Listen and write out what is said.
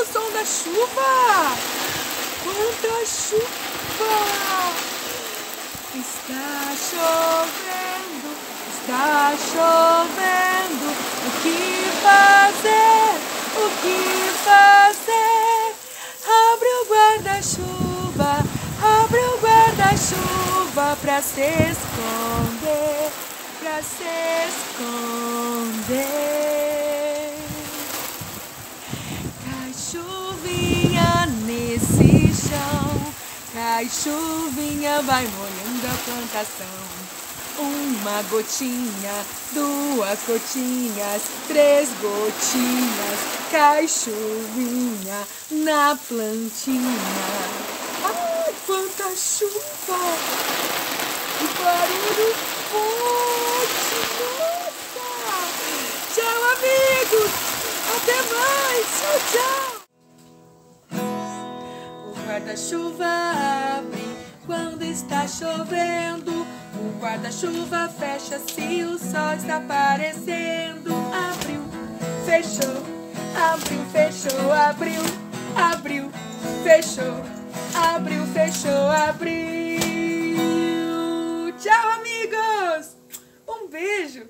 o som da chuva! Quanta chuva! Está chovendo, está chovendo. O que fazer? O que fazer? Abre o guarda-chuva, abre o guarda-chuva pra se esconder, pra se esconder. Cai chuvinha nesse chão, cai chuvinha, vai molhando a plantação. Uma gotinha, duas gotinhas, três gotinhas, cai chuvinha na plantinha. Ai, quanta chuva! Que barulho forte! Nossa! Tchau, amigos! Até mais! Tchau, tchau! O guarda-chuva abre quando está chovendo. O guarda-chuva fecha se o sol está aparecendo. Abriu, fechou, abriu, fechou, abriu, abriu, fechou, abriu, fechou, abriu. Tchau, amigos! Um beijo!